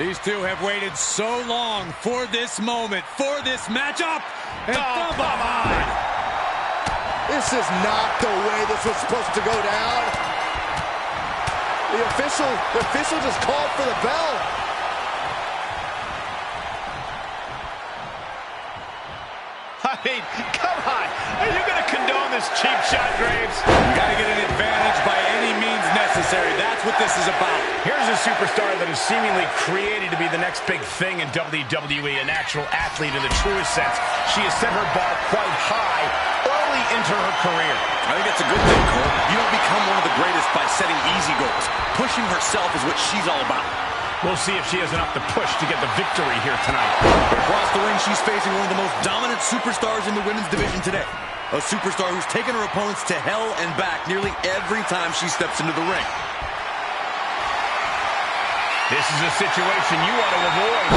These two have waited so long for this moment, for this matchup, and from behind. This is not the way this was supposed to go down. The official just called for the bell. I mean, come on. Are you going to condone this cheap shot, Graves? You got to get an advantage by any means necessary. That's what this is about. Here's a superstar that is seemingly created to be the next big thing in WWE, a natural athlete in the truest sense. She has set her bar quite high early into her career. I think that's a good thing, Cole. You don't become one of the greatest by setting easy goals. Pushing herself is what she's all about. We'll see if she has enough to push to get the victory here tonight. Across the ring, she's facing one of the most dominant superstars in the women's division today. A superstar who's taken her opponents to hell and back nearly every time she steps into the ring. This is a situation you want to avoid.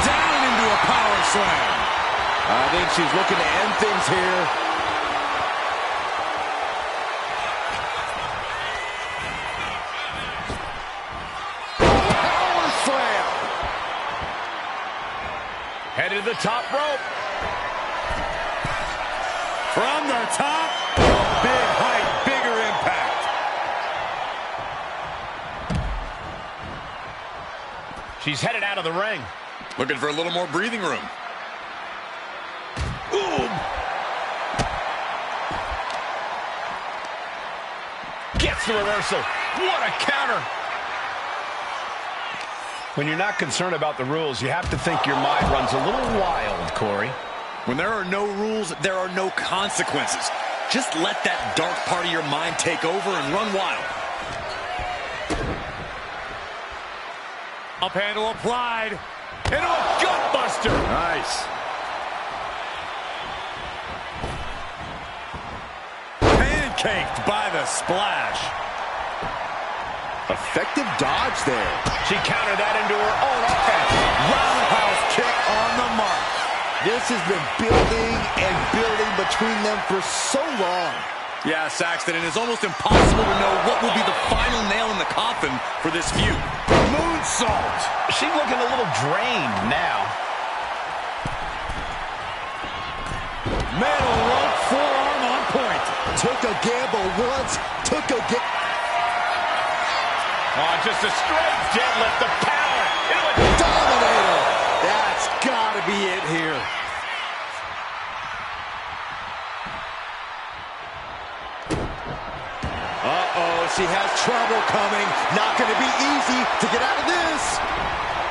Down into a power slam. I think she's looking to end things here. Headed to the top rope. From the top, big height, bigger impact. She's headed out of the ring. Looking for a little more breathing room. Ooh. Gets the reversal. What a counter. When you're not concerned about the rules, you have to think your mind runs a little wild, Corey. When there are no rules, there are no consequences. Just let that dark part of your mind take over and run wild. Up handle applied. Into a gut buster. Nice. Pancaked by the splash. Effective dodge there. She countered that into her own offense. Roundhouse kick on the mark. This has been building and building between them for so long. Yeah, Saxton, and it's almost impossible to know what will be the final nail in the coffin for this feud. Moonsault. She's looking a little drained now. Metal rope forearm on point. Took a gamble once, took a gamble. Oh, just a straight deadlift, the power. Dominator. That's got to be it here. Uh-oh, she has trouble coming. Not going to be easy to get out of this.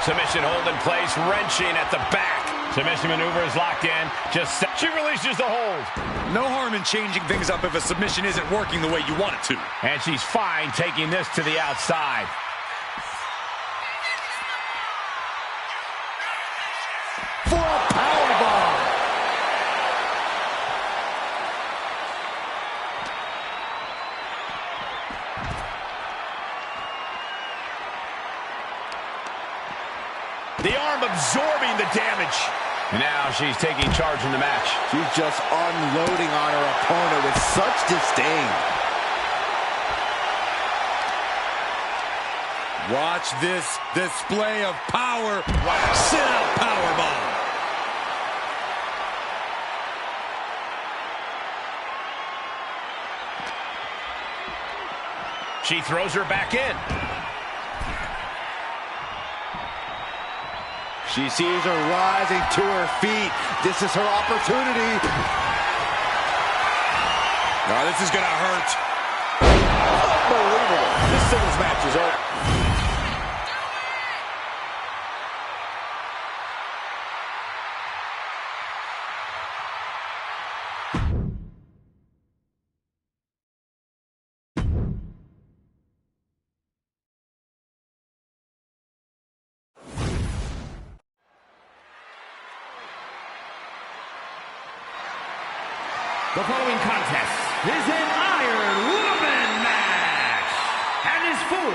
Submission hold in place, wrenching at the back. Submission maneuver is locked in. She releases the hold. No harm in changing things up if a submission isn't working the way you want it to. And she's fine taking this to the outside. For a powerbomb. The arm absorbing the damage. Now she's taking charge in the match. She's just unloading on her opponent with such disdain. Watch this display of power. Sit out powerbomb. She throws her back in. She sees her rising to her feet. This is her opportunity. Oh, this is gonna hurt. Unbelievable. This singles match is over. The following contest is an Iron Woman match and is for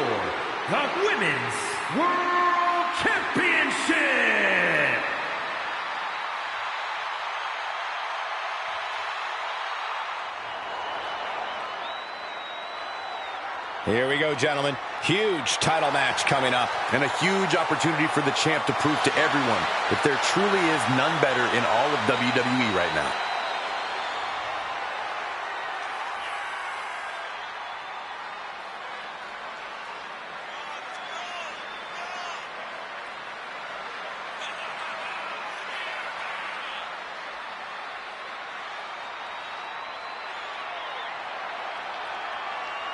the Women's World Championship. Here we go, gentlemen. Huge title match coming up. And a huge opportunity for the champ to prove to everyone that there truly is none better in all of WWE right now.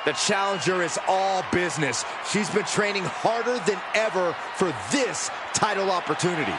The challenger is all business. She's been training harder than ever for this title opportunity.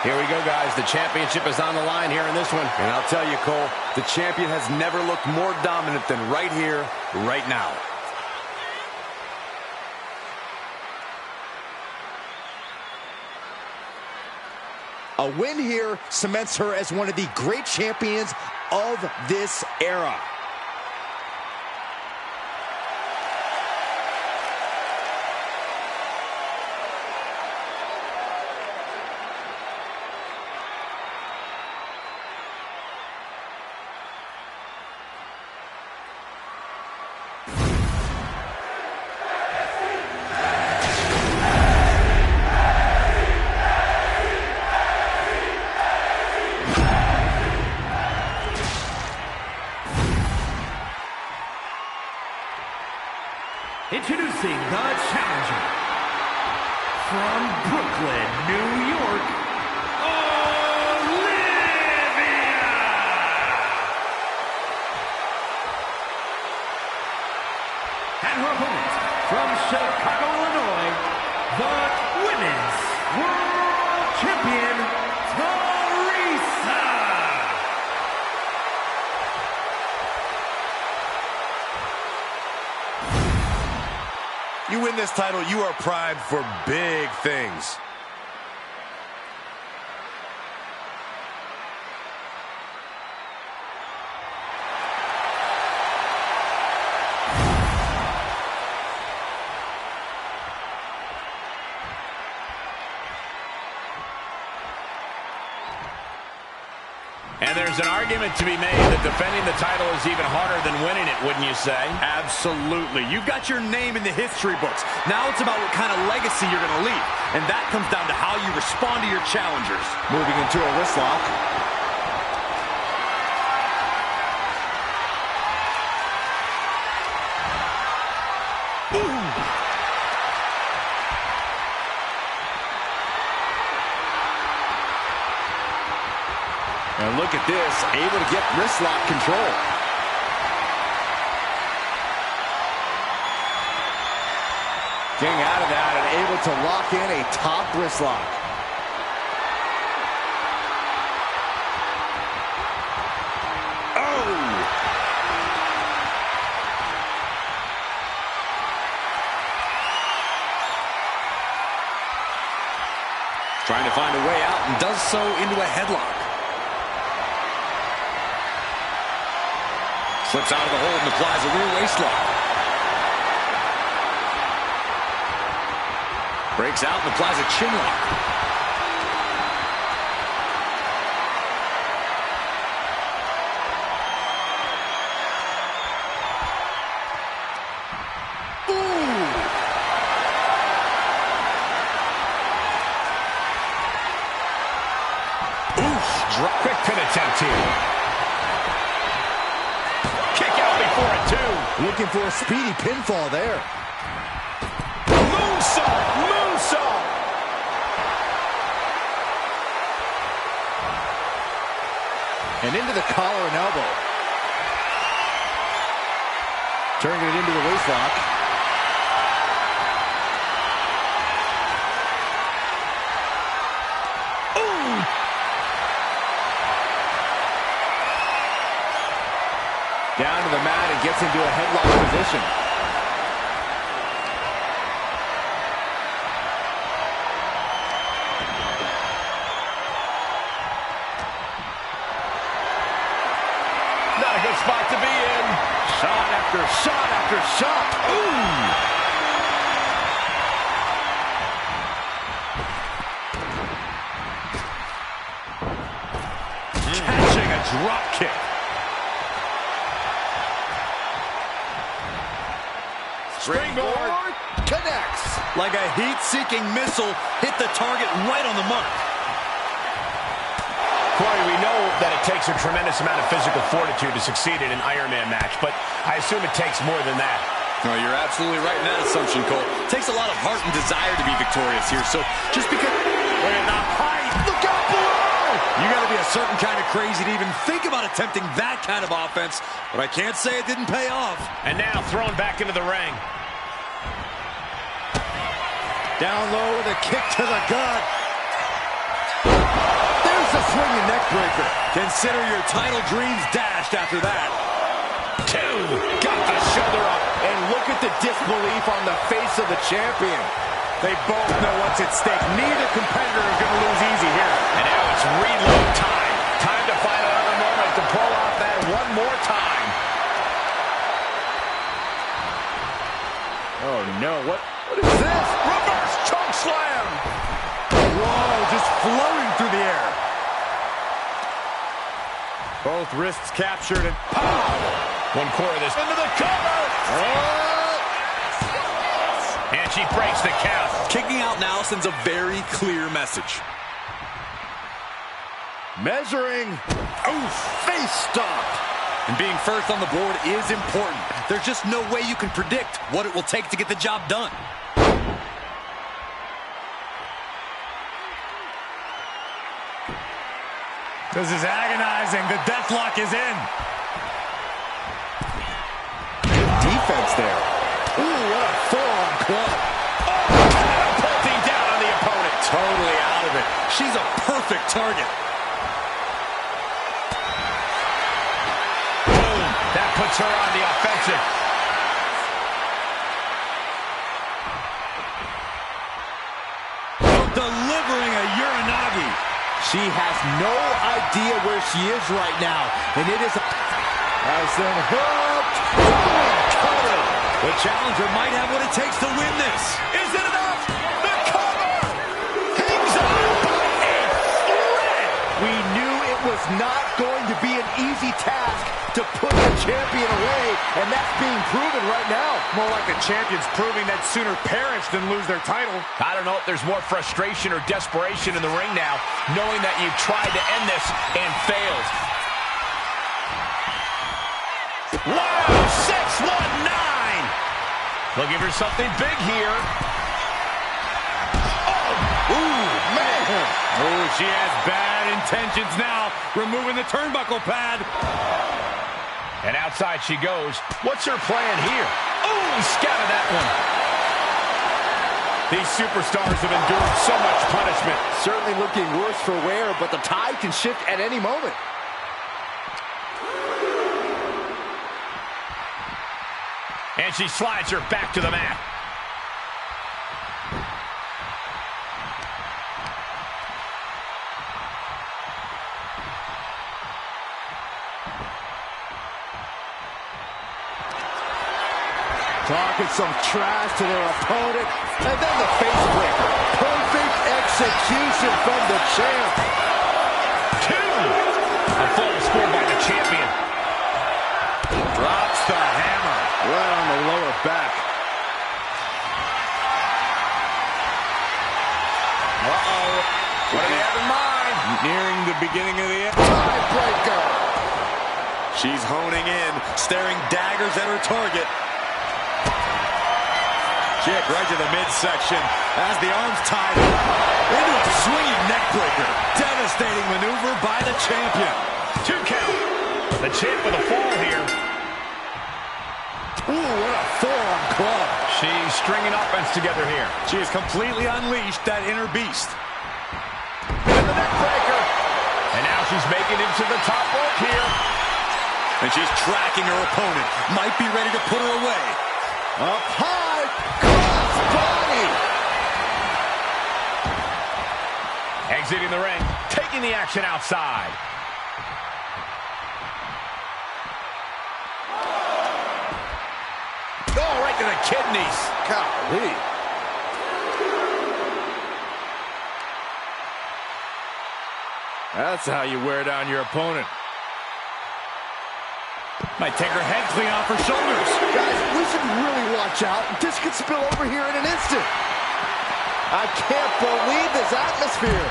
Here we go, guys. The championship is on the line here in this one. And I'll tell you, Cole, the champion has never looked more dominant than right here, right now. A win here cements her as one of the great champions of this era. Introducing the challenger from Brooklyn, New York, Olivia! And her opponent from Chicago, Illinois, the Women's World Champion, Teresa! You win this title, you are primed for big things. And there's an argument to be made that defending the title is even harder than winning it, wouldn't you say? Absolutely. You've got your name in the history books. Now it's about what kind of legacy you're going to leave. And that comes down to how you respond to your challengers. Moving into a wrist lock. And look at this, able to get wrist lock control. Getting out of that and able to lock in a top wrist lock. Oh! Trying to find a way out and does so into a headlock. Slips out of the hold and applies a rear waist lock. Breaks out and applies a chin lock. Quick pin attempt here. Looking for a speedy pinfall there. Moonsault! Moonsault! And into the collar and elbow. Turning it into the waist lock. Down to the mat and gets into a headlock position. Not a good spot to be in. Shot after shot after shot. Ooh! Catching a drop kick. Springboard connects. Like a heat-seeking missile, hit the target right on the mark. Corey, we know that it takes a tremendous amount of physical fortitude to succeed in an Iron Man match, but I assume it takes more than that. No, you're absolutely right in that assumption, Cole. It takes a lot of heart and desire to be victorious here, so just because... Look at the height. Look out below. You got to be a certain kind of crazy to even think about attempting that kind of offense, but I can't say it didn't pay off. And now thrown back into the ring. Down low with a kick to the gut. There's a swinging neck breaker. Consider your title dreams dashed after that. Two. Got the shoulder up. And look at the disbelief on the face of the champion. They both know what's at stake. Neither competitor is going to lose easy here. And now it's reload time. Time to find another moment to pull off that one more time. Oh no, what is this? Reverse choke slam! Whoa, just floating through the air. Both wrists captured and pow! One quarter of this into the cover! And she breaks the count. Kicking out now sends a very clear message. Measuring. Oof, face stop. And being first on the board is important. There's just no way you can predict what it will take to get the job done. This is agonizing. The deathlock is in. Good defense there. Ooh, what a forearm club. Oh, catapulting down on the opponent. Totally out of it. She's a perfect target. That puts her on the offensive. Delivering a Uranagi. She has no idea where she is right now, and it is has them hooked. Cover. The challenger might have what it takes to win this. Is it enough? The cover! Hangs on by a thread! We knew it was not going to be an easy task to put the champion away, and that's being proven right now. More like the champions proving that sooner perish than lose their title. I don't know if there's more frustration or desperation in the ring now, knowing that you've tried to end this and failed. Wow, 619! Looking for something big here. Oh, Ooh, man. Oh, she has bad intentions now, removing the turnbuckle pad. and outside she goes. What's her plan here? Oh, scattered that one. These superstars have endured so much punishment. Certainly looking worse for wear, but the tide can shift at any moment. And she slides her back to the mat. Talking some trash to their opponent. And then the face breaker. Perfect execution from the champ. Two. A full score by the champion. Drops the hammer. Right on the lower back. Uh-oh. What do they have in mind? Nearing the beginning of the end. Tiebreaker. She's honing in, staring daggers at her target. Kick right to the midsection as the arms tied up into a swinging neckbreaker. Devastating maneuver by the champion. 2 count. The champ with a fall here. Ooh, what a forearm club. She's stringing offense together here. She has completely unleashed that inner beast. And the neckbreaker. And now she's making it to the top rope here. And she's tracking her opponent. Might be ready to put her away. Up high, cross body. Exiting the ring, taking the action outside. Oh, right to the kidneys. Golly. That's how you wear down your opponent. Might take her head clean off her shoulders. Guys, we should really watch out. This could spill over here in an instant. I can't believe this atmosphere.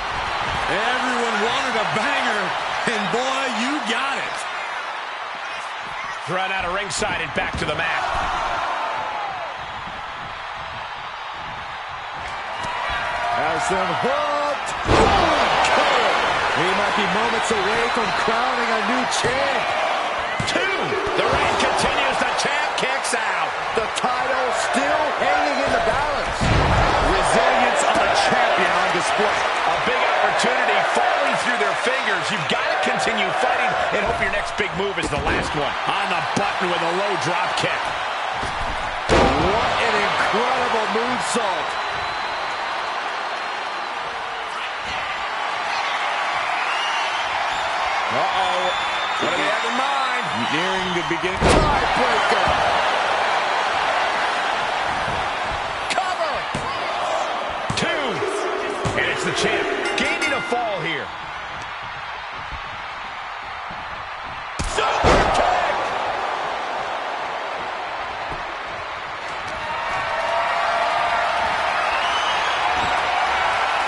Everyone wanted a banger, and boy, you got it. Thrown out of ringside and back to the mat. Has them hooked. Oh, he might be moments away from crowning a new champ. 2. The reign continues. The champ kicks out. The title still hanging in the balance. Resilience of a champion on display. A big opportunity falling through their fingers. You've got to continue fighting and hope your next big move is the last one. On the button with a low drop kick. What an incredible moonsault. Uh-oh. What do they have in mind? Nearing the beginning. Tiebreaker. Cover. 2. And it's the champ gaining a fall here. Super kick.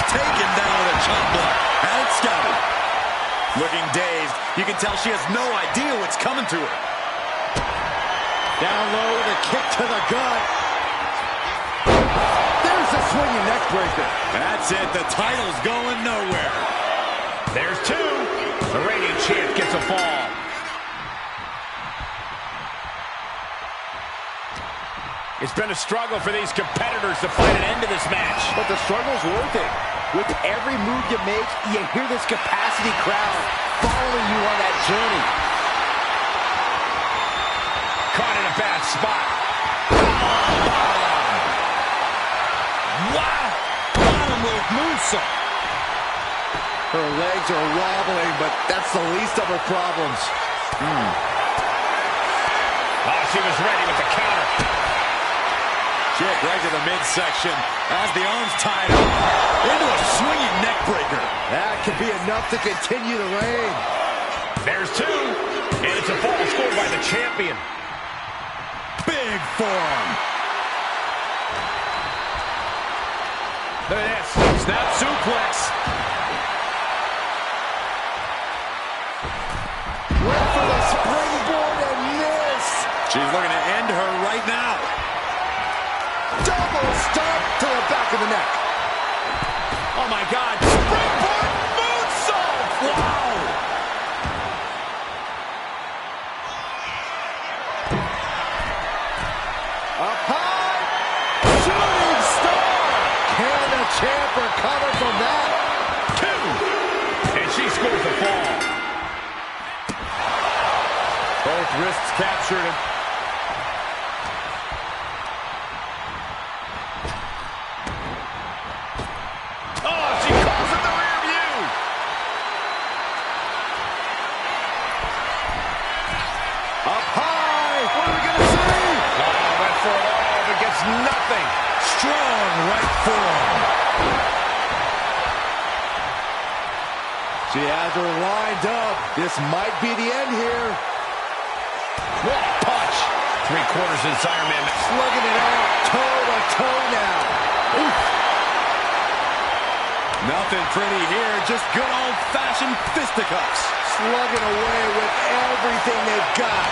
Taken down with a chop block. Had it scouted. Looking dazed. You can tell she has no idea what's coming to her. Down low with a kick to the gut. There's a swinging neck breaker. That's it. The title's going nowhere. There's 2. The reigning champ gets a fall. It's been a struggle for these competitors to find an end to this match. But the struggle's worth it. With every move you make, you hear this capacity crowd following you on that journey. Caught in a bad spot. Wow. Bottom rope moonsault. Her legs are wobbling, but that's the least of her problems. Oh, she was ready with the counter. Kick right to the midsection as the arms tied up into a swinging neck breaker. That could be enough to continue the reign. There's 2. And it's a fall scored by the champion. Big forearm. Look at this. Snap suplex. Went for the springboard and missed. She's looking to end her right now. Double stomp to the back of the neck. Oh, my God. Springboard moonsault. Wow. Up high. Shooting star. Can the champ recover from that? 2. And she scores the fall. Both wrists captured. Oh, she calls in the rear view. Up high. What are we going to see? Oh, went for it all, but gets nothing. Strong right forearm. She has her lined up. This might be the end here. What a punch. 3/4 inside Iron Man. Slugging it out toe to toe now. Oof. Nothing pretty here, just good old-fashioned fisticuffs. Slugging away with everything they've got.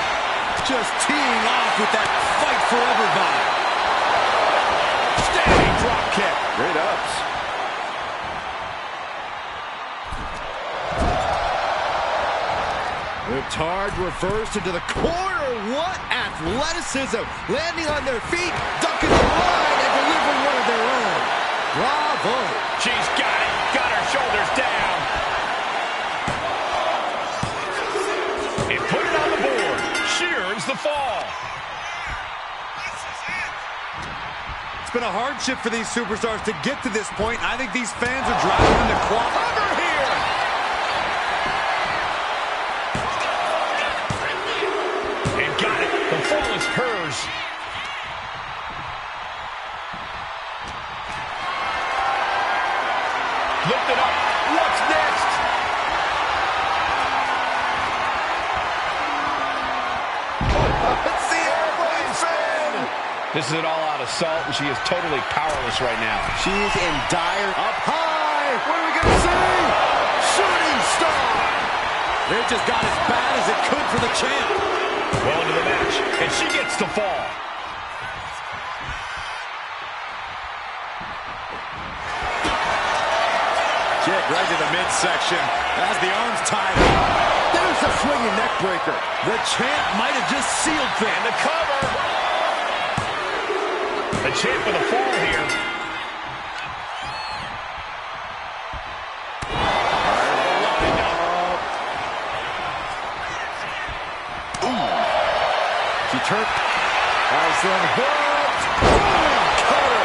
Just teeing off with that fight forever vibe. Standing drop kick. Great ups. Ricard reversed into the corner. What athleticism. Landing on their feet, ducking the line, and delivering one of their own. Bravo. She's got it. Got her shoulders down. And put it on the board. the fall. It's been a hardship for these superstars to get to this point. I think these fans are driving them to quality. Cover here. And got it. The fall is hers. Lift it up. What's next? It's the airplane spin. This is an all-out assault, and she is totally powerless right now. She's in dire. Up high. What are we going to see? Shooting star. It just got as bad as it could for the champ. Well into the match, and she gets the fall. Kick right to the midsection as the arms tied up. There's a swinging neck breaker. The champ might have just sealed things. And the cover. The champ with a fall here. She turned. Has them hooked. Cover.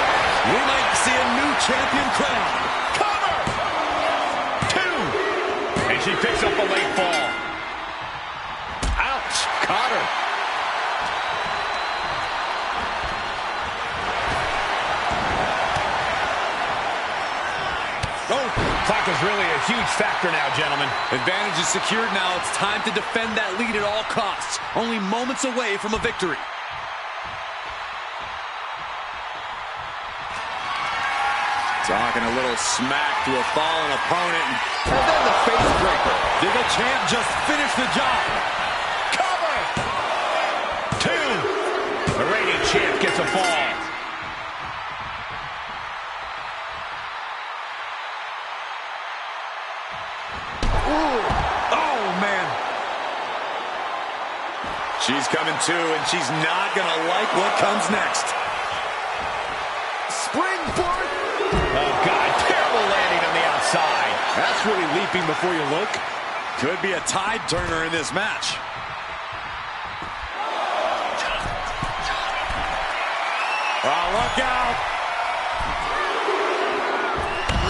We might see a new champion crown. Cover. 2. And she picks up a late fall. Ouch. Caught her. Oh, clock is really a huge factor now, gentlemen. Advantage is secured now. It's time to defend that lead at all costs. Only moments away from a victory. Talking a little smack to a fallen opponent. And then the face breaker. Did the champ just finish the job? Cover. 2. The reigning champ gets a fall. Oh, man. She's coming to, and she's not going to like what comes next. Springboard. Oh, God, terrible landing on the outside. That's really leaping before you look. Could be a tide turner in this match. Oh, look out.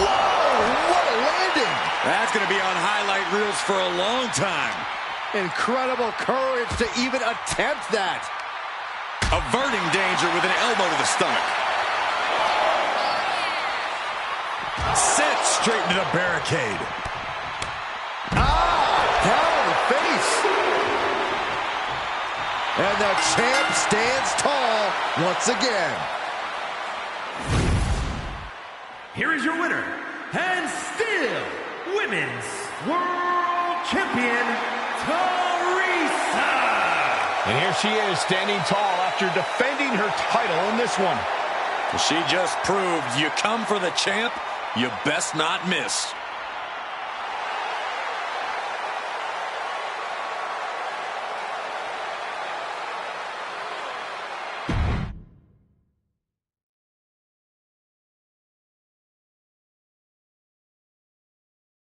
Whoa, what a landing. That's going to be on highlight reels for a long time. Incredible courage to even attempt that. Averting danger with an elbow to the stomach. Sent straight into the barricade. Down on the face. And the champ stands tall once again. Here is your winner, and still Women's World Champion, Teresa. And here she is, standing tall after defending her title in this one. She just proved you come for the champ, you best not miss.